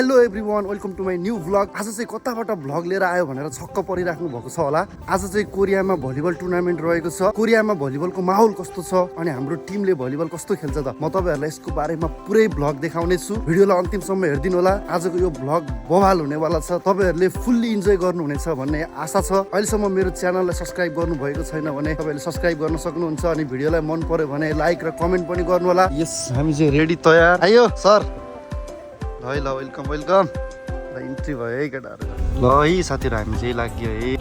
Hello everyone, welcome to my new vlog. आज चाहिँ कताबाट भ्लग लिएर आयो भनेर छक्क परिराख्नु भएको छ होला। आज चाहिँ कोरियामा भलिबल टुर्नामेन्ट रहेको छ। कोरियामा भलिबलको माहौल कस्तो छ अनि हाम्रो टिमले भलिबल कस्तो खेल्छ त म तपाईहरुलाई यसको बारेमा पुरै भ्लग देखाउने छु। भिडियोलाई अन्तिमसम्म हेर्दिनु होला। आजको यो भ्लग बवाल हुनेवाला छ। तपाईहरुले फुल्ली इन्जोय गर्नुहुनेछ भन्ने आशा छ। अहिलेसम्म मेरो च्यानललाई सब्स्क्राइब गर्नु भएको छैन भने तपाईहरुले सब्स्क्राइब गर्न सक्नुहुन्छ अनि भिडियोलाई मन पर्यो भने लाइक र कमेन्ट पनि गर्नु होला। यस, हामी चाहिँ रेडी तयार। आयो सर, ल ल, वेलकम वेलकम। ल इन्ट्री भयो है केटाहरू। ल है साथीहरू, हामी चाहिँ लाग्यो है।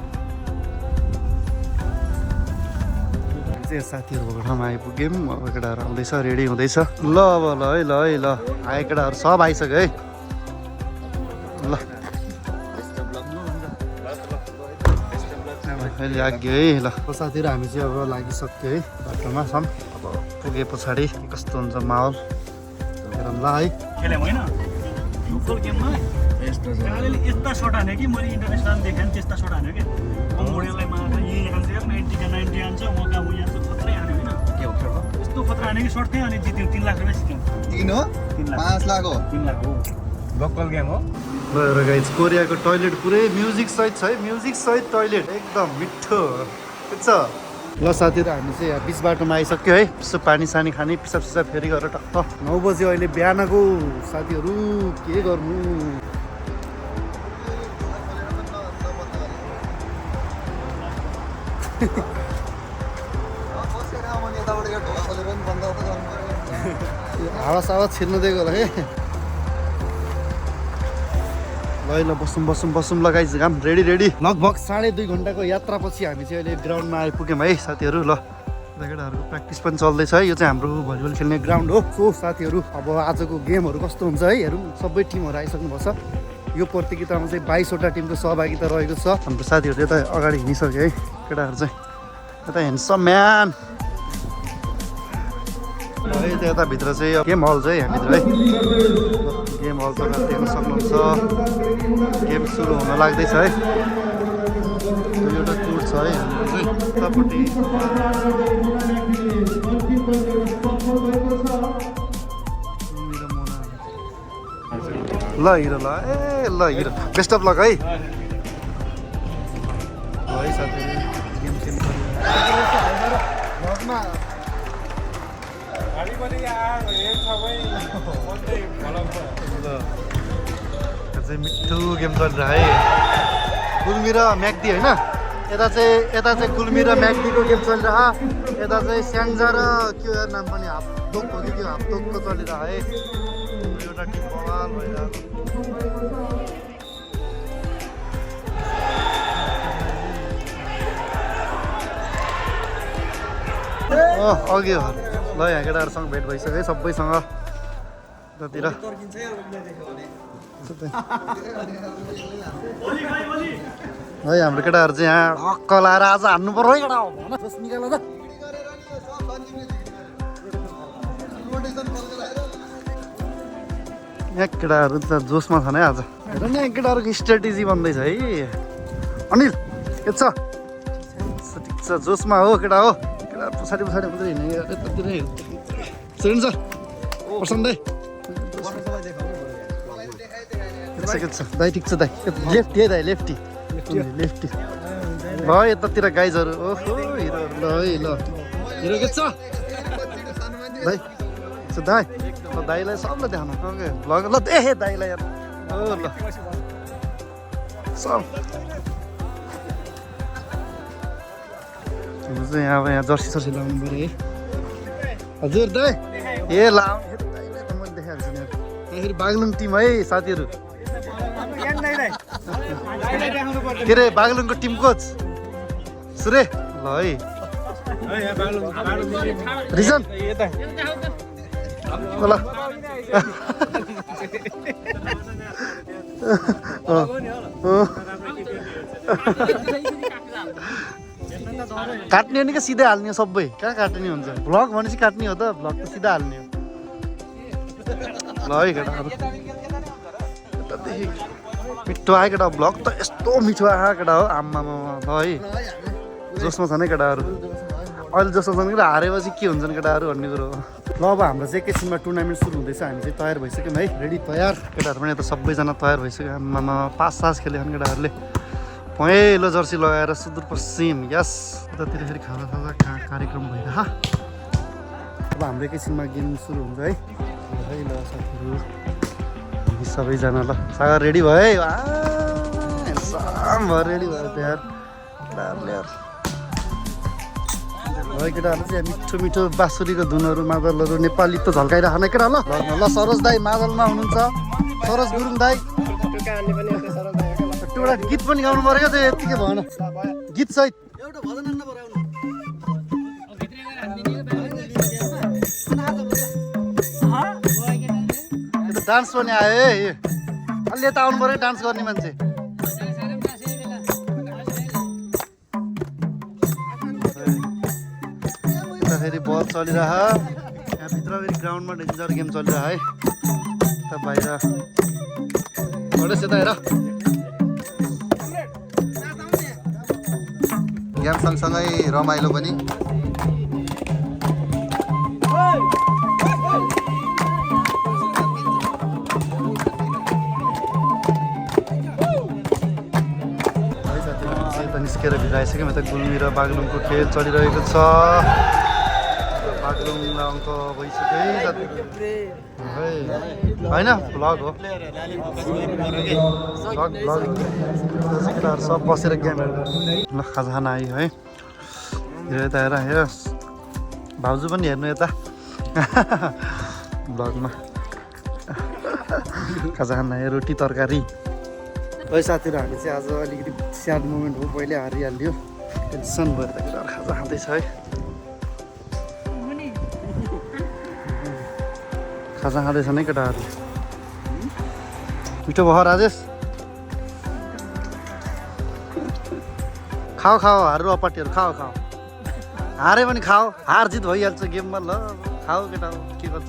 हामी चाहिँ साथीहरूको ठाउँमा आइपुग्यौँ। अब केटाहरू आउँदैछ, रेडी हुँदैछ। ल अब ल है ल है ल, आए केटाहरू सब आइसक्यो है। ल अहिले लाग्यो है। ल साथीहरू, हामी चाहिँ अब लागिसक्यो है। बाटोमा छौँ। अब पुगे पछाडि कस्तो हुन्छ माहौल हेरौँ ल है। खेल्यौँ होइन लोकल गेममा यस्ता सर्ट हान्यो कि मैले इन्टरनेसनल देखाएँ नि त्यस्ता सर्ट हान्यो कि मोडेललाई मार्छ यही हान्छ 90 का 90 हान्छ मका उयो हान्छ खत्रै हान्यो होइन के हो यस्तो खतरा हान्यो कि सर्ट थियो अनि जित्यो 3 लाख रुपैयाँ जित्यो। 3 हो 5 लाख हो 3 लाख हो लोकल गेम हो। ल गाइज, कोरियाको टोयलेट पुरै म्युजिक सहित छ है। म्युजिक सहित टोयलेट एकदम मिठो छ। ल साथीहरू, हामी चाहिँ यहाँ बिच बाटोमा आइसक्यो है। यसो पानी सानी खाने, पिसाब सिसाब फेरि गरेर टक्क 9 बजे अहिले बिहानको साथीहरू के गर्नु। हावा सावा छिर्नु दिएको होला है। ल बसौँ बसौँ बसौँ लगाइज घाम रेडी रेडी। लगभग 2.5 घन्टाको यात्रापछि हामी चाहिँ अहिले ग्राउन्डमा आइपुग्यौँ है साथीहरू। ल केटाहरूको प्र्याक्टिस पनि चल्दैछ है। यो चाहिँ हाम्रो भलिबल खेल्ने ग्राउन्ड हो। सो साथीहरू, अब आजको गेमहरू कस्तो हुन्छ है हेरौँ। सबै टिमहरू आइसक्नु भएको छ। यो प्रतियोगितामा चाहिँ 22वटा टिमको सहभागिता रहेको छ। हाम्रो साथीहरू यता अगाडि हिँडिसक्यो है। केटाहरू चाहिँ यता हेन्डसम म्यान है। यता भित्र चाहिँ गेम हल चाहिँ हामीभित्र है। गेम हल तपाईँ देख्न सक्नुहुन्छ। गेम सुरु हुन लाग्दैछ है। एउटा कोर्ट छ है हाम्रो चाहिँ उतापट्टि। ल हिरो, ल ए ल हिरो, बेस्ट अफ लक है। ल है साथीहरू, गेम सेम चाहिँ मिठो गेम चलिरह है। गुल्मी र म्याग्दी होइन, यता चाहिँ गुल्मी र म्याग्दीको गेम चलिरह। यता चाहिँ स्याङ्जा र के नाम पनि हाप्तोक हो कि त्यो हाप्तोकको चलिरह है। एउटा टिम बवाल भइरहेको। अघि हो ल, यहाँ केटाहरूसँग भेट भइसक्यो है सबैसँग। यतातिर है हाम्रो केटाहरू चाहिँ यहाँ हक्क लाएर आज हान्नु पर्यो है केटा। निकाल त यहाँ केटाहरू त जोसमा छन् है आज। हेर न, यहाँ केटाहरूको स्ट्राटेजी बन्दैछ है। अनिल के छ? ठिक छ, जोसमा हो केटा हो। केटाहरू पछाडि पछाडि मात्रै हिँड्ने यतातिर सुन्छ प्रशान्त दाइ। के छ दाइ? ठिक छ दाइ। लेफ्टी है दाइ, लेफ्टी लेफ्टी। ल यतातिर गाइजहरू, ओहो हिरोहरू। ल है ल हिरो के छ दाइ? दाइ ल दाइलाई सबलाई देखाउनु भ्लग। ल ए दाइलाई यार। ओ ल सब चाहिँ यहाँ जर्सी सर्सी लाउनु पऱ्यो है। हजुर दाइ ए लाउने दाइलाई त मैले देखाएको छु यहाँ। फेरि बागलुङ टिम है साथीहरू। के अरे बागलुङको टिम कोच सुरे। ल है रिजन ल काट्ने हो नि क्या सिधै हाल्ने हो सबै? कहाँ काट्ने हुन्छ? भ्लग भनेपछि काट्ने हो त। भ्लग त सिधा हाल्ने हो। ल है केटाहरू, यतादेखि मिठो आयो केटा। भ्लग त यस्तो मिठो आयो केटा हो। आम्मामा ल है, जोसमा छन् है केटाहरू। अहिले जोसमा छन् कि हारेपछि के हुन्छन् केटाहरू भन्ने कुरो हो। ल अब हाम्रो चाहिँ एकैछिनमा टुर्नामेन्ट सुरु हुँदैछ हामी चाहिँ तयार भइसक्यौँ है रेडी तयार केटाहरू पनि यता सबैजना तयार भइसक्यो आमामा 5-7 खेले छन् केटाहरूले पहेँलो जर्सी लगाएर सुदूरपश्चिम यस उतातिर फेरि खाजा कार्यक्रम भइरह अब हाम्रो एकैछिनमा गेम सुरु हुन्छ है ल साथीहरू हामी सबैजना ल सागर रेडी भयो है भएर रेडी भयो त यार केटाहरू चाहिँ मिठो मिठो बाँसुरीको धुनहरू मादलहरू नेपाली त झल्काइरह न केटा ल ल सरोज दाई मादलमा हुनुहुन्छ सरोज गुरुङ दाई एउटा गीत पनि गाउनु पऱ्यो क्या त्यो यत्तिकै भएन गीत सहित एउटा भजन डान्स पनि आयो है अलि यता आउनु पऱ्यो डान्स गर्ने मान्छे फेरि बल चलिरह यहाँभित्र फेरि ग्राउन्डमा डेन्जर गेम चलिरह है त बाहिर यता हेर गेम सँगसँगै रमाइलो पनि निस्केर भित्र आइसक्यौँ यता गुल्मी र बागलुङको खेल चलिरहेको छ बागलुङ अङ्क भइसक्यो है होइन भ्लग हो भ्लग केटाहरू सब बसेर गेम हेर्नु ल खाजा खाना आयो है यता हेर हेर भाउजू पनि हेर्नु यता भ्लगमा खाजा खाना आयो रोटी तरकारी है साथीहरू हामी चाहिँ आज अलिकति स्याड मोमेन्ट हो पहिले हारिहाल्यो टेन्सन भएर केटाहरू खाजा खाँदैछ है खाजा खाँदैछन् है केटाहरू मिठो भयो राजेश खाऊ हारु अपाटीहरू खाऊ हारे पनि खाऊ हार जित भइहाल्छ गेममा ल खाऊ केटा के गर्छ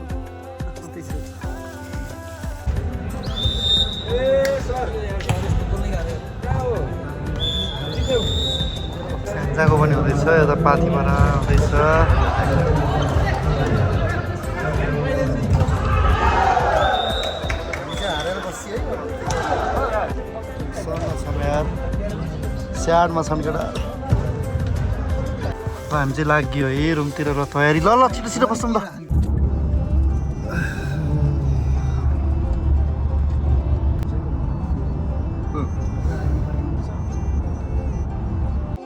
स्यान्जाको पनि हुँदैछ यता पाथीबाट आउँदैछ स्याडमा छन् केटा हामी चाहिँ लाग्यो है रुमतिर र तयारी ल छिटो छिटो बस्छौँ ल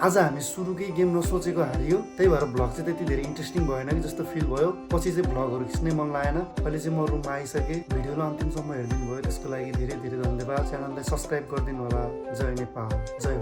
आज हामी सुरुकै गेम नसोचेको हारियो त्यही भएर भ्लग चाहिँ त्यति धेरै इन्ट्रेस्टिङ भएन कि जस्तो फिल भयो पछि चाहिँ भ्लगहरू खिच्नै मन लागेन अहिले चाहिँ म रुममा आइसकेँ भिडियोलाई अन्तिमसम्म हेरिदिनु भयो त्यसको लागि धेरै धेरै धन्यवाद च्यानललाई सब्सक्राइब गरिदिनु होला जय नेपाल जय